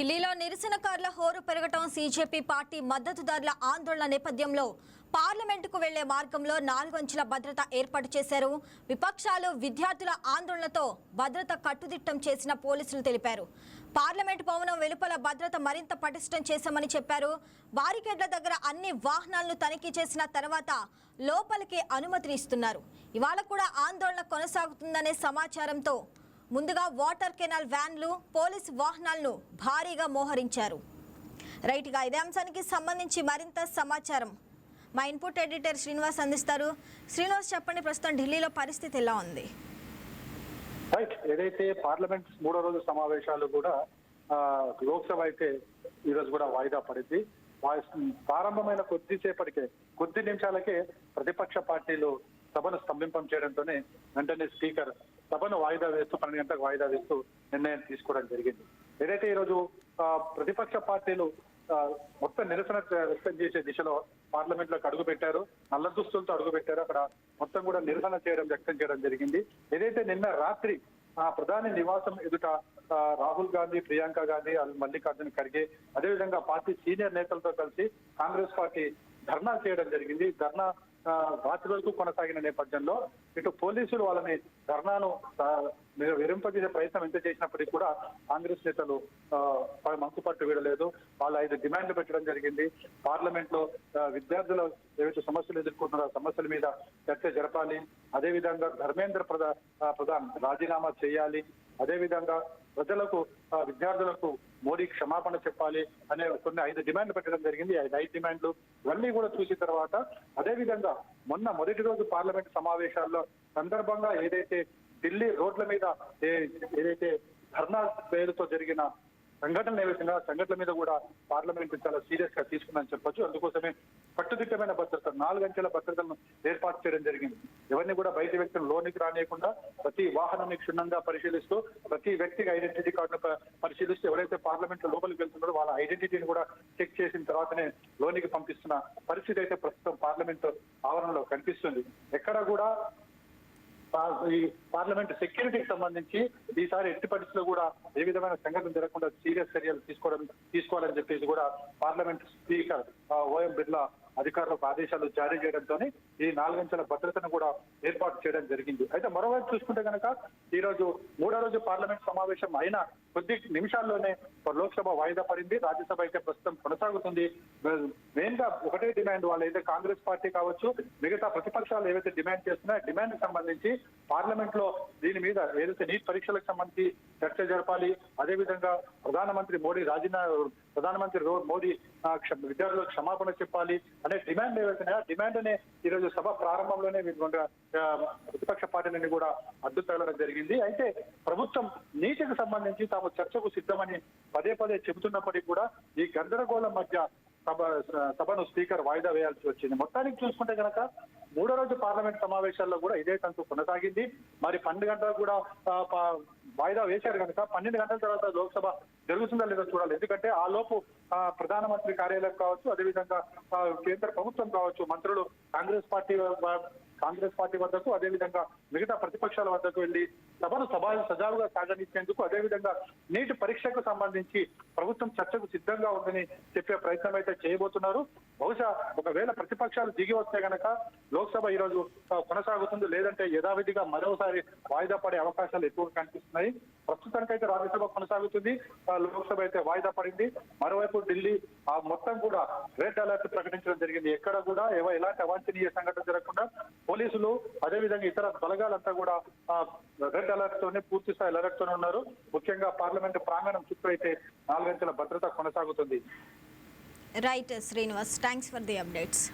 ఢిల్లీలో నిరసనకారుల హోరు పెరగటం, సీజేపీ పార్టీ మద్దతుదారుల ఆందోళన నేపథ్యంలో పార్లమెంటుకు వెళ్లే మార్గంలో 4 అంచెల భద్రత ఏర్పాటు చేశారు. విపక్షాలు విద్యార్థుల ఆందోళనతో భద్రత కట్టుదిట్టం చేసిన పోలీసులు తెలిపారు. పార్లమెంటు భవనం వెలుపల భద్రత మరింత పటిష్టం చేశామని చెప్పారు. బారికేడ్ల దగ్గర అన్ని వాహనాలను తనిఖీ చేసిన తర్వాత లోపలికి అనుమతినిస్తున్నారు. ఇవాళ కూడా ఆందోళన కొనసాగుతుందనే సమాచారంతో ముందుగా వాటర్ కెనాల్ వ్యాన్లు, పోలీసు వాహనాలను భారీగా మోహరించారు. రైట్గా ఇదే అంశానికి సంబంధించి మరింత సమాచారం మా ఇన్పుట్ ఎడిటర్ శ్రీనివాస్ అందిస్తారు. శ్రీనివాస్, చెప్పండి, ప్రస్తుతం ఢిల్లీలో పరిస్థితి ఎలా ఉంది? ఏదైతే పార్లమెంట్ 3వ రోజు సమావేశాలు కూడా లోక్సభ అయితే ఈరోజు కూడా వాయిదా పడింది. ప్రారంభమైన కొద్ది నిమిషాలకే ప్రతిపక్ష పార్టీలు సభను స్తంభింపం చేయడంతోనే వెంటనే స్పీకర్ సభను వాయిదా వేస్తూ 12 గంటలకు వాయిదా వేస్తూ నిర్ణయం తీసుకోవడం జరిగింది. ఏదైతే ఈరోజు ప్రతిపక్ష పార్టీలు మొత్తం నిరసన వ్యక్తం చేసే దిశలో పార్లమెంట్ లోకి అడుగు పెట్టారు, నల్ల దుస్తులతో అడుగు పెట్టారు. అక్కడ మొత్తం కూడా నిరసన వ్యక్తం చేయడం జరిగింది. ఏదైతే నిన్న రాత్రి ప్రధాని నివాసం ఎదుట రాహుల్ గాంధీ, ప్రియాంక గాంధీ, మల్లికార్జున ఖర్గే, అదేవిధంగా పార్టీ సీనియర్ నేతలతో కలిసి కాంగ్రెస్ పార్టీ ధర్నా చేయడం జరిగింది. ధర్నా రాత్రి వరకు కొనసాగిన నేపథ్యంలో ఇటు పోలీసులు వాళ్ళని ధర్నాను విరింపజేసే ప్రయత్నం ఎంత చేసినప్పటికీ కూడా కాంగ్రెస్ నేతలు మనసు పట్టు వీడలేదు. వాళ్ళు 5 డిమాండ్లు పెట్టడం జరిగింది. పార్లమెంట్ లో విద్యార్థులు ఏవైతే సమస్యలు ఎదుర్కొంటున్నారో సమస్యల మీద చర్చ జరపాలి, అదేవిధంగా ధర్మేంద్ర ప్రధాన్ రాజీనామా చేయాలి, అదేవిధంగా ప్రజలకు విద్యార్థులకు మోడీ క్షమాపణ చెప్పాలి అనే కొన్ని 5 డిమాండ్లు పెట్టడం జరిగింది. 5 డిమాండ్లు ఇవన్నీ కూడా చూసిన తర్వాత అదేవిధంగా మొదటి రోజు పార్లమెంట్ సమావేశాల్లో సందర్భంగా ఏదైతే ఢిల్లీ రోడ్ల మీద ఏదైతే ధర్నా పేరుతో జరిగిన సంఘటనల మీద కూడా పార్లమెంట్ చాలా సీరియస్ గా తీసుకుందని చెప్పొచ్చు. అందుకోసమే కట్టుదిట్టమైన భద్రత 4 అంచెల భద్రతను ఏర్పాటు చేయడం జరిగింది. ఎవరిని కూడా బయట వ్యక్తులు లోనికి రానియకుండా ప్రతి వాహనాన్ని క్షుణ్ణంగా పరిశీలిస్తూ ప్రతి వ్యక్తికి ఐడెంటిటీ కార్డును పరిశీలిస్తూ ఎవరైతే పార్లమెంట్ లో లోపలికి వెళ్తున్నారో వాళ్ళ ఐడెంటిటీని కూడా చెక్ చేసిన తర్వాతనే లోనికి పంపిస్తున్న పరిస్థితి అయితే ప్రస్తుతం పార్లమెంట్ ఆవరణలో కనిపిస్తుంది. ఎక్కడ కూడా ఈ పార్లమెంట్ సెక్యూరిటీకి సంబంధించి ఈసారి ఎట్టి పరిస్థితుల్లో కూడా ఏ విధమైన సంఘటన జరగకుండా సీరియస్ చర్యలు తీసుకోవాలని చెప్పేసి కూడా పార్లమెంట్ స్పీకర్ ఓఎం బిర్లా అధికారులకు ఆదేశాలు జారీ చేయడంతో ఈ 4 అంచెల భద్రతను కూడా ఏర్పాటు చేయడం జరిగింది. అయితే మరోవైపు చూసుకుంటే కనుక ఈ రోజు 3వ రోజు పార్లమెంట్ సమావేశం అయిన కొద్ది నిమిషాల్లోనే లోక్సభ వాయిదా పడింది. రాజ్యసభ అయితే ప్రస్తుతం కొనసాగుతుంది. మెయిన్ గా ఒకటే డిమాండ్, వాళ్ళు అయితే కాంగ్రెస్ పార్టీ కావచ్చు, మిగతా ప్రతిపక్షాలు ఏవైతే డిమాండ్ చేస్తున్నాయో డిమాండ్ సంబంధించి పార్లమెంట్ లో దీని మీద ఏదైతే నీట్ పరీక్షలకు సంబంధించి చర్చ జరపాలి, అదేవిధంగా ప్రధానమంత్రి మోడీ విద్యార్థులకు క్షమాపణ చెప్పాలి అనే డిమాండ్ ఏవైతున్నాయో డిమాండ్ అనే ఈ రోజు సభ ప్రారంభంలోనే ప్రతిపక్ష పార్టీలని కూడా అడ్డు తగలడం జరిగింది. అయితే ప్రభుత్వం నీటికి సంబంధించి తాము చర్చకు సిద్ధమని పదే చెబుతున్నప్పటికీ కూడా ఈ గందరగోళం మధ్య సభను స్పీకర్ వాయిదా వేయాల్సి వచ్చింది. మొత్తానికి చూసుకుంటే కనుక 3వ రోజు పార్లమెంట్ సమావేశాల్లో కూడా ఇదే తంతు కొనసాగింది. మరి 12 గంటలకు కూడా వాయిదా వేశారు కనుక 12 గంటల తర్వాత లోక్సభ జరుగుతుందా లేదో చూడాలి. ఎందుకంటే ఆ లోపు ప్రధానమంత్రి కార్యాలయం కావచ్చు, అదేవిధంగా కేంద్ర ప్రభుత్వం కావచ్చు, మంత్రులు కాంగ్రెస్ పార్టీ వద్దకు, అదేవిధంగా మిగతా ప్రతిపక్షాల వద్దకు వెళ్లి సభను సజావుగా సాగనిచ్చేందుకు, అదేవిధంగా నీటి పరీక్షకు సంబంధించి ప్రభుత్వం చర్చకు సిద్ధంగా ఉందని చెప్పే ప్రయత్నం అయితే చేయబోతున్నారు. బహుశా ఒకవేళ ప్రతిపక్షాలు దిగి వస్తే గనక లోక్సభ ఈ రోజు కొనసాగుతుంది, లేదంటే యథావిధిగా మరోసారి వాయిదా పడే అవకాశాలు ఎక్కువగా కనిపిస్తున్నాయి. ప్రస్తుతానికైతే రాజ్యసభ కొనసాగుతుంది, లోక్సభ అయితే వాయిదా పడింది. మరోవైపు ఢిల్లీ మొత్తం కూడా రెడ్ అలర్ట్ ప్రకటించడం జరిగింది. ఎక్కడ కూడా ఎలాంటి అవాంఛనీయ సంఘటన జరగకుండా పోలీసులు అదేవిధంగా ఇతర బలగాలంతా కూడా రెడ్ అలర్ట్ తోనే పూర్తి స్థాయి అలర్ట్ తోనే ఉన్నారు. ముఖ్యంగా పార్లమెంట్ ప్రాంగణం చుట్టూ అయితే 4 అంచెల భద్రత కొనసాగుతుంది. Right Srinivas, thanks for the updates.